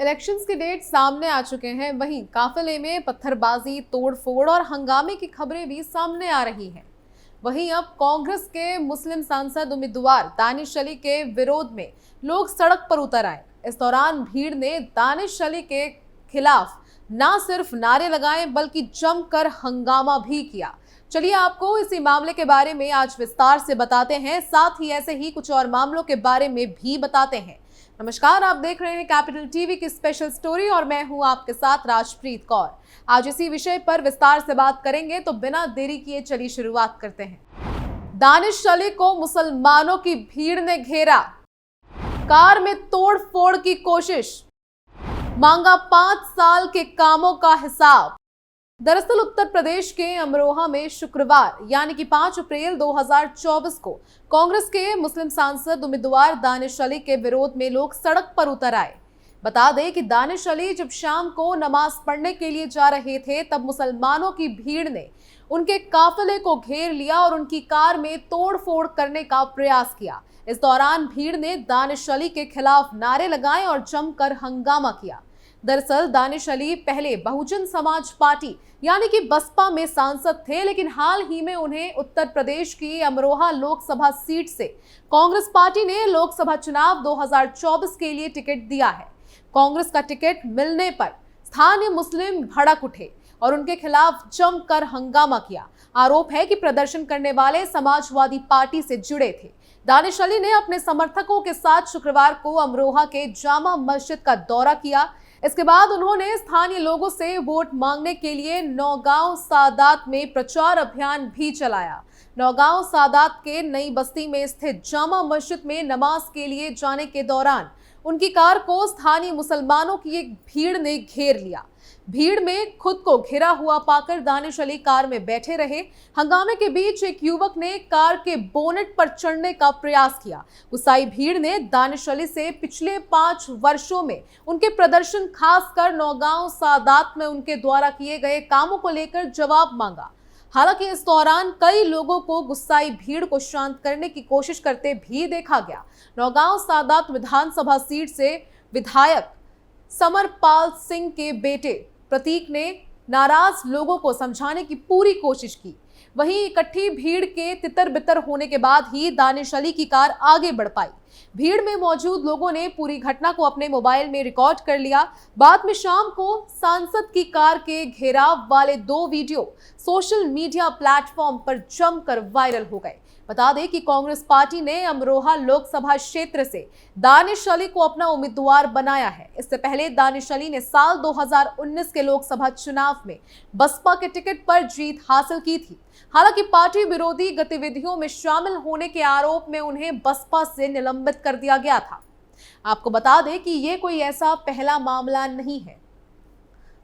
Elections के date सामने आ चुके हैं, वहीं काफिले में पत्थरबाजी, तोड़फोड़ और हंगामे की खबरें भी सामने आ रही हैं। वहीं अब कांग्रेस के मुस्लिम सांसद उम्मीदवार दानिश अली के विरोध में लोग सड़क पर उतर आए। इस दौरान भीड़ ने दानिश अली के खिलाफ न सिर्फ नारे लगाए बल्कि जमकर हंगामा भी किया। चलिए आपको इसी मामले के बारे में आज विस्तार से बताते हैं, साथ ही ऐसे ही कुछ और मामलों के बारे में भी बताते हैं। नमस्कार, आप देख रहे हैं कैपिटल टीवी की स्पेशल स्टोरी और मैं हूं आपके साथ राजप्रीत कौर। आज इसी विषय पर विस्तार से बात करेंगे, तो बिना देरी किए चलिए शुरुआत करते हैं। दानिश अली को मुसलमानों की भीड़ ने घेरा, कार में तोड़-फोड़ की कोशिश, मांगा 5 साल के कामों का हिसाब। दरअसल उत्तर प्रदेश के अमरोहा में शुक्रवार यानी कि 5 अप्रैल 2024 को कांग्रेस के मुस्लिम सांसद उम्मीदवार दानिश अली के विरोध में लोग सड़क पर उतर आए। बता दें कि दानिश अली जब शाम को नमाज पढ़ने के लिए जा रहे थे, तब मुसलमानों की भीड़ ने उनके काफिले को घेर लिया और उनकी कार में तोड़-फोड़ करने का प्रयास किया। इस दौरान भीड़ ने दानिश अली के खिलाफ नारे लगाए और जमकर हंगामा किया। दरअसल दानिश अली पहले बहुजन समाज पार्टी यानी कि बसपा में सांसद थे, लेकिन हाल ही में उन्हें उत्तर प्रदेश की अमरोहा लोकसभा सीट से कांग्रेस पार्टी ने लोकसभा चुनाव 2024 के लिए टिकट दिया है। कांग्रेस का टिकट मिलने पर स्थानीय मुस्लिम भड़क उठे और उनके खिलाफ जमकर हंगामा किया। आरोप है कि प्रदर्शन करने वाले समाजवादी पार्टी से जुड़े थे। दानिश अली ने अपने समर्थकों के साथ शुक्रवार को अमरोहा के जामा मस्जिद का दौरा किया। इसके बाद उन्होंने स्थानीय लोगों से वोट मांगने के लिए नौगांव सादात में प्रचार अभियान भी चलाया। नौगांव सादात के नई बस्ती में स्थित जामा मस्जिद में नमाज के लिए जाने के दौरान उनकी कार को स्थानीय मुसलमानों की एक भीड़ ने घेर लिया। भीड़ में खुद को घिरा हुआ पाकर दानिश अली कार में बैठे रहे। हंगामे के बीच एक युवक ने कार के बोनेट पर चढ़ने का प्रयास किया। गुस्साई भीड़ ने दानिश अली से पिछले 5 वर्षों में उनके प्रदर्शन, खासकर नौगांव सादात में उनके द्वारा किए गए कामों को लेकर जवाब मांगा। हालांकि इस दौरान कई लोगों को गुस्साई भीड़ को शांत करने की कोशिश करते भी देखा गया। नौगांव सादात विधानसभा सीट से विधायक समरपाल सिंह के बेटे प्रतीक ने नाराज लोगों को समझाने की पूरी कोशिश की। वहीं इकट्ठी भीड़ के तितर-बितर होने के बाद ही दानिश अली की कार आगे बढ़ पाई। भीड़ में मौजूद लोगों ने पूरी घटना को अपने मोबाइल में रिकॉर्ड कर लिया। बाद में शाम को सांसद की कार के घेराव वाले 2 वीडियो सोशल मीडिया प्लेटफॉर्म पर जमकर वायरल हो गए। बता दें कि कांग्रेस पार्टी ने अमरोहा लोकसभा क्षेत्र से दानिश अली को अपना उम्मीदवार बनाया है। इससे पहले दानिश अली ने साल 2019 के लोकसभा चुनाव में बसपा के टिकट पर जीत हासिल की थी। हालांकि पार्टी विरोधी गतिविधियों में शामिल होने के आरोप में उन्हें बसपा से निलंबित कर दिया गया था। आपको बता दें कि ये कोई ऐसा पहला मामला नहीं है,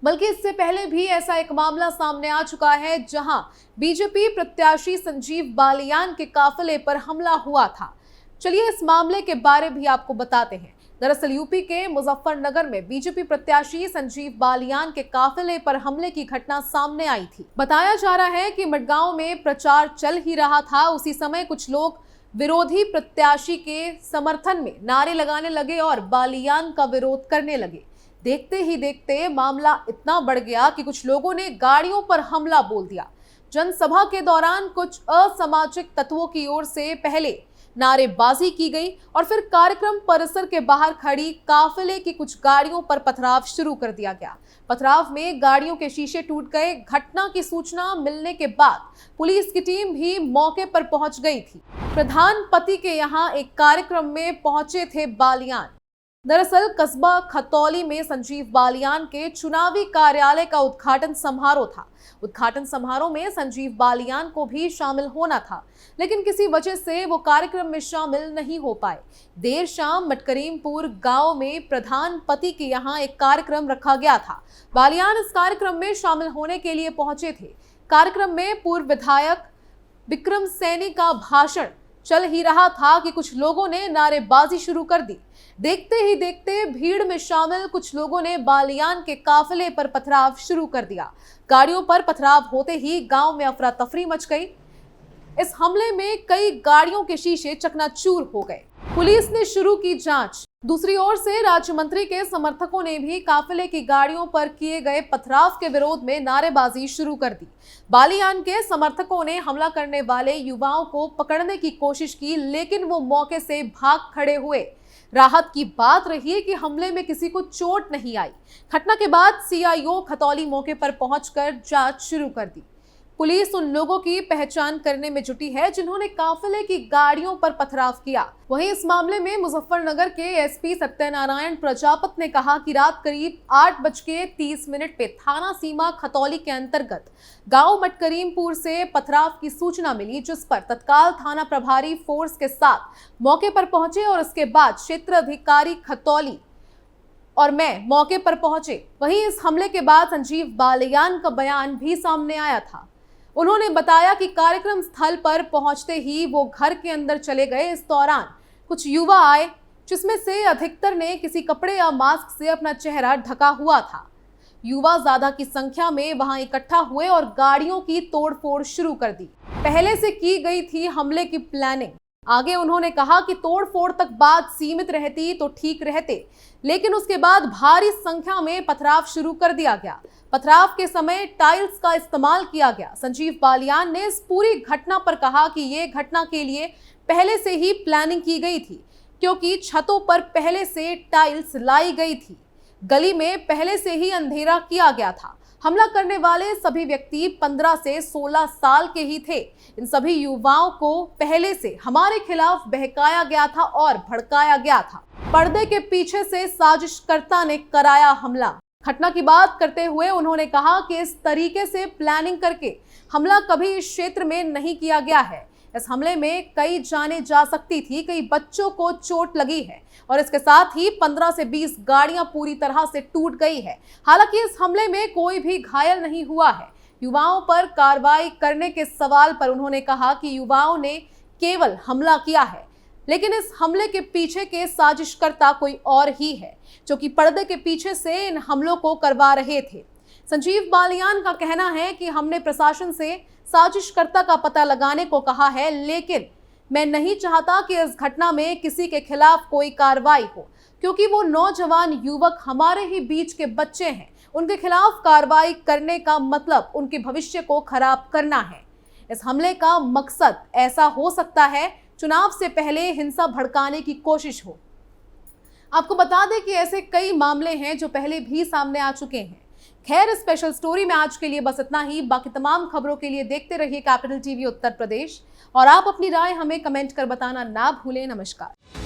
बल्कि इससे पहले भी ऐसा एक मामला सामने आ चुका है, जहां बीजेपी प्रत्याशी संजीव बालियान के काफिले पर हमला हुआ था। चलिए इस मामले के बारे भी आपको बताते हैं। दरअसल यूपी के मुजफ्फरनगर में बीजेपी प्रत्याशी संजीव बालियान के काफिले पर हमले की घटना सामने आई थी। बताया जा रहा है कि मडगांव में प्रचार चल ही रहा था, उसी समय कुछ लोग विरोधी प्रत्याशी के समर्थन में नारे लगाने लगे और बालियान का विरोध करने लगे। देखते ही देखते मामला इतना बढ़ गया कि कुछ लोगों ने गाड़ियों पर हमला बोल दिया। जनसभा के दौरान कुछ असामाजिक तत्वों की ओर से पहले नारेबाजी की गई और फिर कार्यक्रम परिसर के बाहर खड़ी काफिले की कुछ गाड़ियों पर पथराव शुरू कर दिया गया। पथराव में गाड़ियों के शीशे टूट गए। घटना की सूचना मिलने के बाद पुलिस की टीम भी मौके पर पहुंच गई थी। प्रधान पति के यहाँ एक कार्यक्रम में पहुंचे थे बालियान। दरअसल कस्बा खतौली में संजीव बालियान के चुनावी कार्यालय का उद्घाटन समारोह था। उद्घाटन समारोह में संजीव बालियान को भी शामिल होना था, लेकिन किसी वजह से वो कार्यक्रम में शामिल नहीं हो पाए। देर शाम मटकरीमपुर गांव में प्रधान पति के यहाँ एक कार्यक्रम रखा गया था। बालियान इस कार्यक्रम में शामिल होने के लिए पहुंचे थे। कार्यक्रम में पूर्व विधायक विक्रम सैनी का भाषण चल ही रहा था कि कुछ लोगों ने नारेबाजी शुरू कर दी। देखते ही देखते भीड़ में शामिल कुछ लोगों ने बालियान के काफिले पर पथराव शुरू कर दिया। गाड़ियों पर पथराव होते ही गांव में अफरा तफरी मच गई। इस हमले में कई गाड़ियों के शीशे चकनाचूर हो गए। पुलिस ने शुरू की जांच। दूसरी ओर से राज्य मंत्री के समर्थकों ने भी काफिले की गाड़ियों पर किए गए पथराव के विरोध में नारेबाजी शुरू कर दी। बालियान के समर्थकों ने हमला करने वाले युवाओं को पकड़ने की कोशिश की, लेकिन वो मौके से भाग खड़े हुए। राहत की बात रही है कि हमले में किसी को चोट नहीं आई। घटना के बाद सीआईओ खतौली मौके पर पहुंचकर जांच शुरू कर दी। पुलिस उन लोगों की पहचान करने में जुटी है जिन्होंने काफिले की गाड़ियों पर पथराव किया। वहीं इस मामले में मुजफ्फरनगर के एसपी सत्यनारायण प्रजापत ने कहा कि रात करीब 8:30 पे थाना सीमा खतौली के अंतर्गत गांव मटकरीमपुर से पथराव की सूचना मिली, जिस पर तत्काल थाना प्रभारी फोर्स के साथ मौके पर पहुंचे और इसके बाद क्षेत्र अधिकारी खतौली और मैं मौके पर पहुंचे। वहीं इस हमले के बाद संजीव बालियान का बयान भी सामने आया था। उन्होंने बताया कि कार्यक्रम स्थल पर पहुंचते ही वो घर के अंदर चले गए। इस दौरान कुछ युवा आए, जिसमें से अधिकतर ने किसी कपड़े या मास्क से अपना चेहरा ढका हुआ था। युवा ज्यादा की संख्या में वहां इकट्ठा हुए और गाड़ियों की तोड़फोड़ शुरू कर दी। पहले से की गई थी हमले की प्लानिंग। आगे उन्होंने कहा कि तोड़फोड़ तक बात सीमित रहती तो ठीक रहते, लेकिन उसके बाद भारी संख्या में पथराव शुरू कर दिया गया। पथराव के समय टाइल्स का इस्तेमाल किया गया। संजीव बालियान ने इस पूरी घटना पर कहा कि ये घटना के लिए पहले से ही प्लानिंग की गई थी, क्योंकि छतों पर पहले से टाइल्स लाई गई थी। गली में पहले से ही अंधेरा किया गया था। हमला करने वाले सभी व्यक्ति 15 से 16 साल के ही थे। इन सभी युवाओं को पहले से हमारे खिलाफ बहकाया गया था और भड़काया गया था। पर्दे के पीछे से साजिशकर्ता ने कराया हमला। घटना की बात करते हुए उन्होंने कहा कि इस तरीके से प्लानिंग करके हमला कभी इस क्षेत्र में नहीं किया गया है। इस हमले में कई जानें जा सकती थी, कई बच्चों को चोट लगी है और इसके साथ ही 15 से 20 गाड़ियां पूरी तरह से टूट गई है। हालांकि इस हमले में कोई भी घायल नहीं हुआ है। युवाओं पर कार्रवाई करने के सवाल पर उन्होंने कहा कि युवाओं ने केवल हमला किया है, लेकिन इस हमले के पीछे के साजिशकर्ता कोई और ही है, जो कि पर्दे के पीछे से इन हमलों को करवा रहे थे। संजीव बालियान का कहना है कि हमने प्रशासन से साजिशकर्ता का पता लगाने को कहा है, लेकिन मैं नहीं चाहता कि इस घटना में किसी के खिलाफ कोई कार्रवाई हो, क्योंकि वो नौजवान युवक हमारे ही बीच के बच्चे हैं। उनके खिलाफ कार्रवाई करने का मतलब उनके भविष्य को खराब करना है। इस हमले का मकसद ऐसा हो सकता है चुनाव से पहले हिंसा भड़काने की कोशिश हो। आपको बता दें कि ऐसे कई मामले हैं जो पहले भी सामने आ चुके हैं। खैर, स्पेशल स्टोरी में आज के लिए बस इतना ही। बाकी तमाम खबरों के लिए देखते रहिए कैपिटल टीवी उत्तर प्रदेश और आप अपनी राय हमें कमेंट कर बताना ना भूलें। नमस्कार।